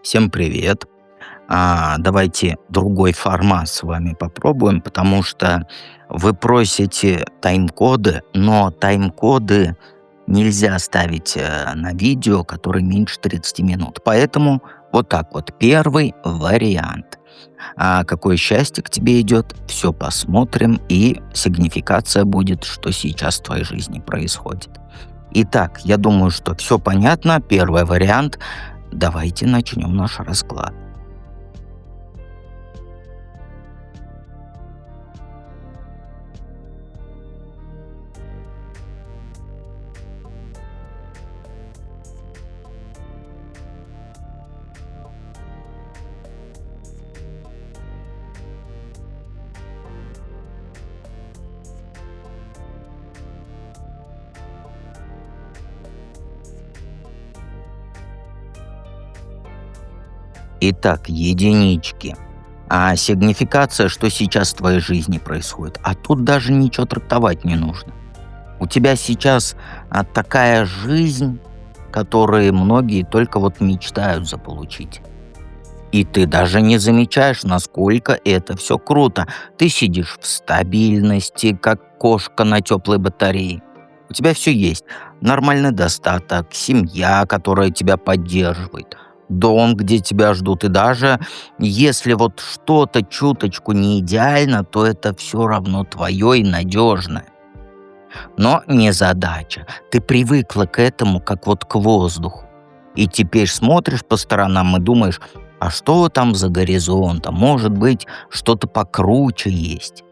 Всем привет. Давайте другой формат с вами попробуем, потому что вы просите тайм-коды, но тайм-коды нельзя ставить на видео, которое меньше 30 минут. Поэтому вот так вот. Первый вариант. Какое счастье к тебе идет, все посмотрим, и сигнификация будет, что сейчас в твоей жизни происходит. Итак, я думаю, что все понятно. Первый вариант. Давайте начнем наш расклад. Итак, единички. Сигнификация, что сейчас в твоей жизни происходит. А тут даже ничего трактовать не нужно. У тебя сейчас такая жизнь, которую многие только вот мечтают заполучить. И ты даже не замечаешь, насколько это все круто. Ты сидишь в стабильности, как кошка на теплой батарее. У тебя все есть. Нормальный достаток, семья, которая тебя поддерживает, дом, где тебя ждут. И даже если вот что-то чуточку не идеально, то это все равно твое и надежное. Но не задача. Ты привыкла к этому, как вот к воздуху. И теперь смотришь по сторонам и думаешь, а что там за горизонтом? Может быть, что-то покруче есть.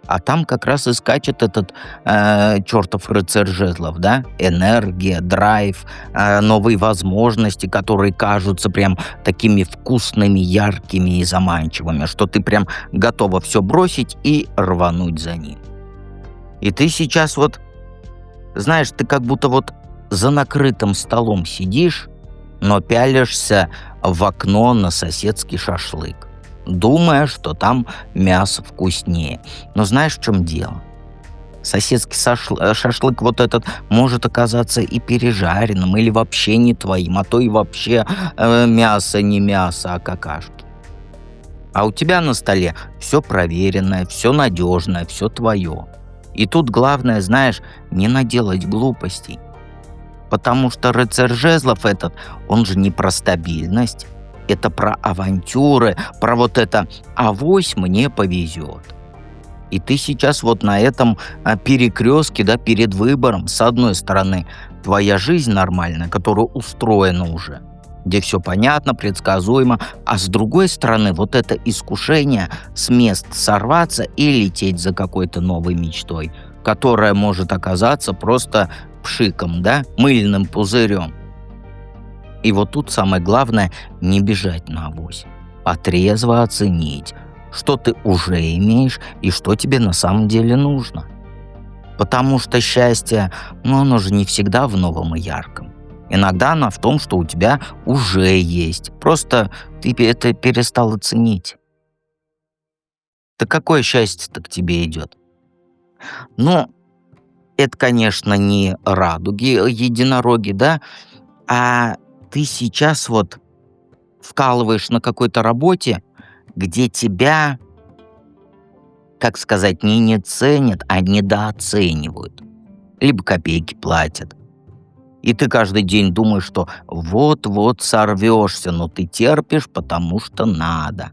А там как раз и скачет этот чертов рыцарь жезлов, да? Энергия, драйв, новые возможности, которые кажутся прям такими вкусными, яркими и заманчивыми, что ты прям готова все бросить и рвануть за ним. И ты сейчас вот, знаешь, ты как будто вот за накрытым столом сидишь, но пялишься в окно на соседский шашлык, думая, что там мясо вкуснее. Но знаешь, в чем дело? Соседский шашлык вот этот может оказаться и пережаренным, или вообще не твоим, а то и вообще мясо не мясо, а какашки. А у тебя на столе все проверенное, все надежное, все твое. И тут главное, знаешь, не наделать глупостей. Потому что рыцарь жезлов этот, он же не про стабильность. Это про авантюры, про вот это «авось мне повезет». И ты сейчас вот на этом перекрестке, да, перед выбором. С одной стороны, твоя жизнь нормальная, которая устроена уже, где все понятно, предсказуемо, а с другой стороны, вот это искушение с мест сорваться и лететь за какой-то новой мечтой, которая может оказаться просто пшиком, да, мыльным пузырем. И вот тут самое главное — не бежать на авось, а трезво оценить, что ты уже имеешь и что тебе на самом деле нужно. Потому что счастье, оно же не всегда в новом и ярком. Иногда оно в том, что у тебя уже есть. Просто ты это перестал оценить. Да какое счастье-то к тебе идет? Ну, это, конечно, не радуги, единороги, да, а ты сейчас вот вкалываешь на какой-то работе, где тебя, как сказать, не ценят, а недооценивают. Либо копейки платят. И ты каждый день думаешь, что вот-вот сорвешься, но ты терпишь, потому что надо.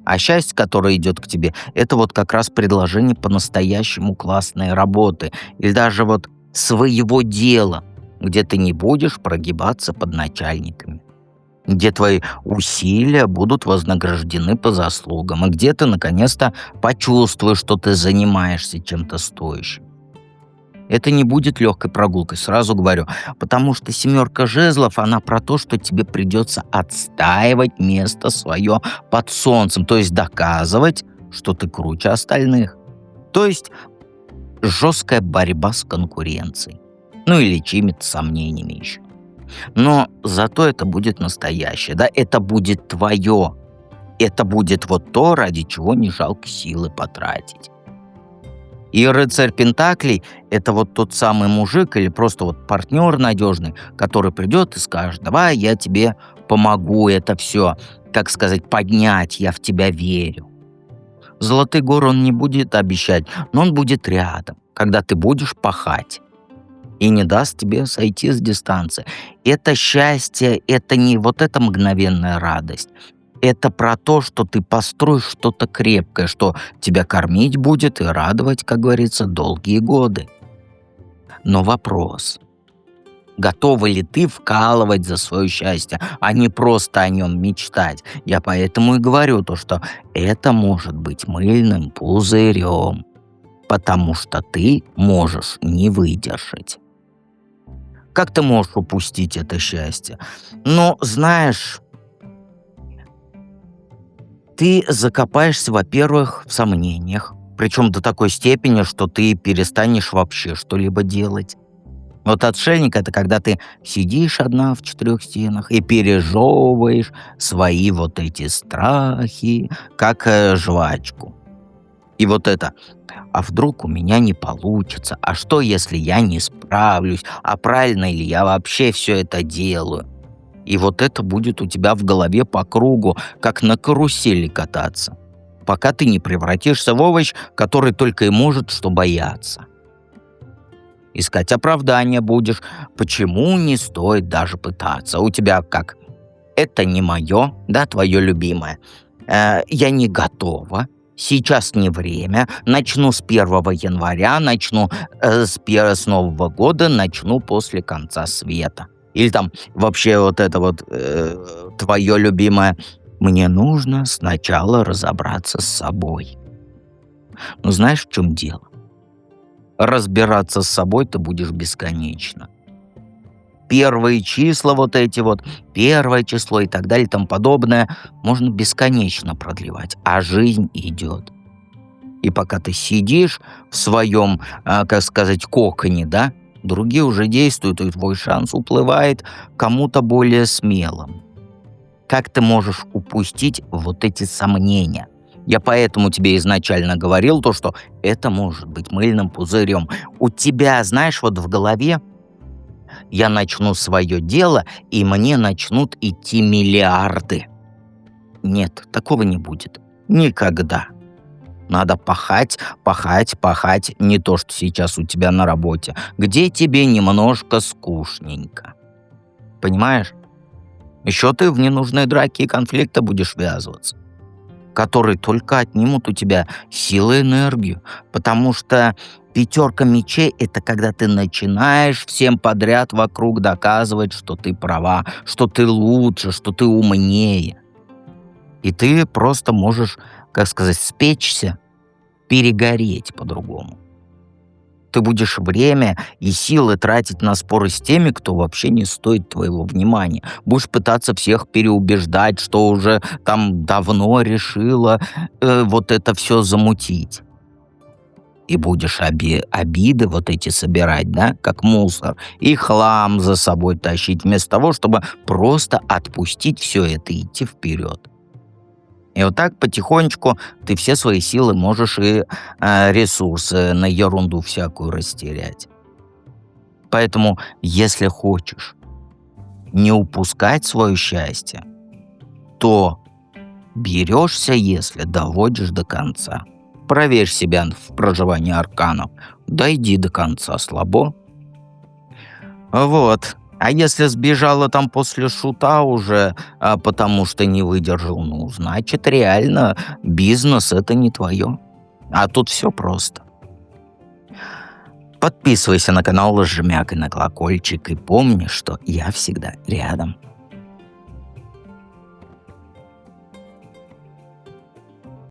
А счастье, которое идет к тебе, это вот как раз предложение по-настоящему классной работы. Или даже вот своего дела, где ты не будешь прогибаться под начальниками. Где твои усилия будут вознаграждены по заслугам. И где ты наконец-то почувствуешь, что ты занимаешься чем-то стоящим. Это не будет легкой прогулкой, сразу говорю. Потому что семерка жезлов, она про то, что тебе придется отстаивать место свое под солнцем. То есть доказывать, что ты круче остальных. То есть жесткая борьба с конкуренцией. Ну или чьими-то сомнениями еще. Но зато это будет настоящее, да? Это будет твое. Это будет вот то, ради чего не жалко силы потратить. И рыцарь Пентаклей — это вот тот самый мужик или просто вот партнер надежный, который придет и скажет: давай я тебе помогу это все, как сказать, поднять, я в тебя верю. Золотые горы он не будет обещать, но он будет рядом, когда ты будешь пахать, и не даст тебе сойти с дистанции. Это счастье, это не вот эта мгновенная радость. Это про то, что ты построишь что-то крепкое, что тебя кормить будет и радовать, как говорится, долгие годы. Но вопрос: готова ли ты вкалывать за свое счастье, а не просто о нем мечтать? Я поэтому и говорю то, что это может быть мыльным пузырем, потому что ты можешь не выдержать. Как ты можешь упустить это счастье? Ну, знаешь, ты закопаешься, во-первых, в сомнениях, причем до такой степени, что ты перестанешь вообще что-либо делать. Вот отшельник — это когда ты сидишь одна в четырех стенах и пережевываешь свои вот эти страхи, как жвачку. И вот это: а вдруг у меня не получится, а что, если я не справлюсь, а правильно ли я вообще все это делаю? И вот это будет у тебя в голове по кругу, как на карусели кататься, пока ты не превратишься в овощ, который только и может что бояться. Искать оправдания будешь, почему не стоит даже пытаться. У тебя как: это не мое, да, твое любимое. Я не готова. Сейчас не время. Начну с 1 января, начну с Нового года, начну после конца света. Или там вообще вот это вот твое любимое: мне нужно сначала разобраться с собой. Ну, знаешь, в чем дело? Разбираться с собой ты будешь бесконечно. Первые числа вот эти вот, 1 число и так далее и тому подобное, можно бесконечно продлевать, а жизнь идет. И пока ты сидишь в своем, как сказать, коконе, да, другие уже действуют, и твой шанс уплывает кому-то более смелым. Как ты можешь упустить вот эти сомнения? Я поэтому тебе изначально говорил то, что это может быть мыльным пузырем. У тебя, знаешь, вот в голове: я начну свое дело, и мне начнут идти миллиарды. Нет, такого не будет. Никогда. Надо пахать, пахать, пахать. Не то, что сейчас у тебя на работе, где тебе немножко скучненько. Понимаешь? Еще ты в ненужные драки и конфликты будешь ввязываться, которые только отнимут у тебя силы и энергию. Потому что 5 мечей — это когда ты начинаешь всем подряд вокруг доказывать, что ты права, что ты лучше, что ты умнее. И ты просто можешь, как сказать, спечься, перегореть по-другому. Ты будешь время и силы тратить на споры с теми, кто вообще не стоит твоего внимания. Будешь пытаться всех переубеждать, что уже там давно решила вот это все замутить. И будешь обиды вот эти собирать, да, как мусор, и хлам за собой тащить, вместо того, чтобы просто отпустить все это и идти вперед. И вот так потихонечку ты все свои силы можешь и ресурсы на ерунду всякую растерять. Поэтому, если хочешь не упускать свое счастье, то берешься, если доводишь до конца. Проверь себя в проживании арканов. Дойди до конца, слабо. Вот. А если сбежала там после шута уже, потому что не выдержал, ну, значит, реально бизнес — это не твое. А тут все просто. Подписывайся на канал, жмякай на колокольчик и помни, что я всегда рядом.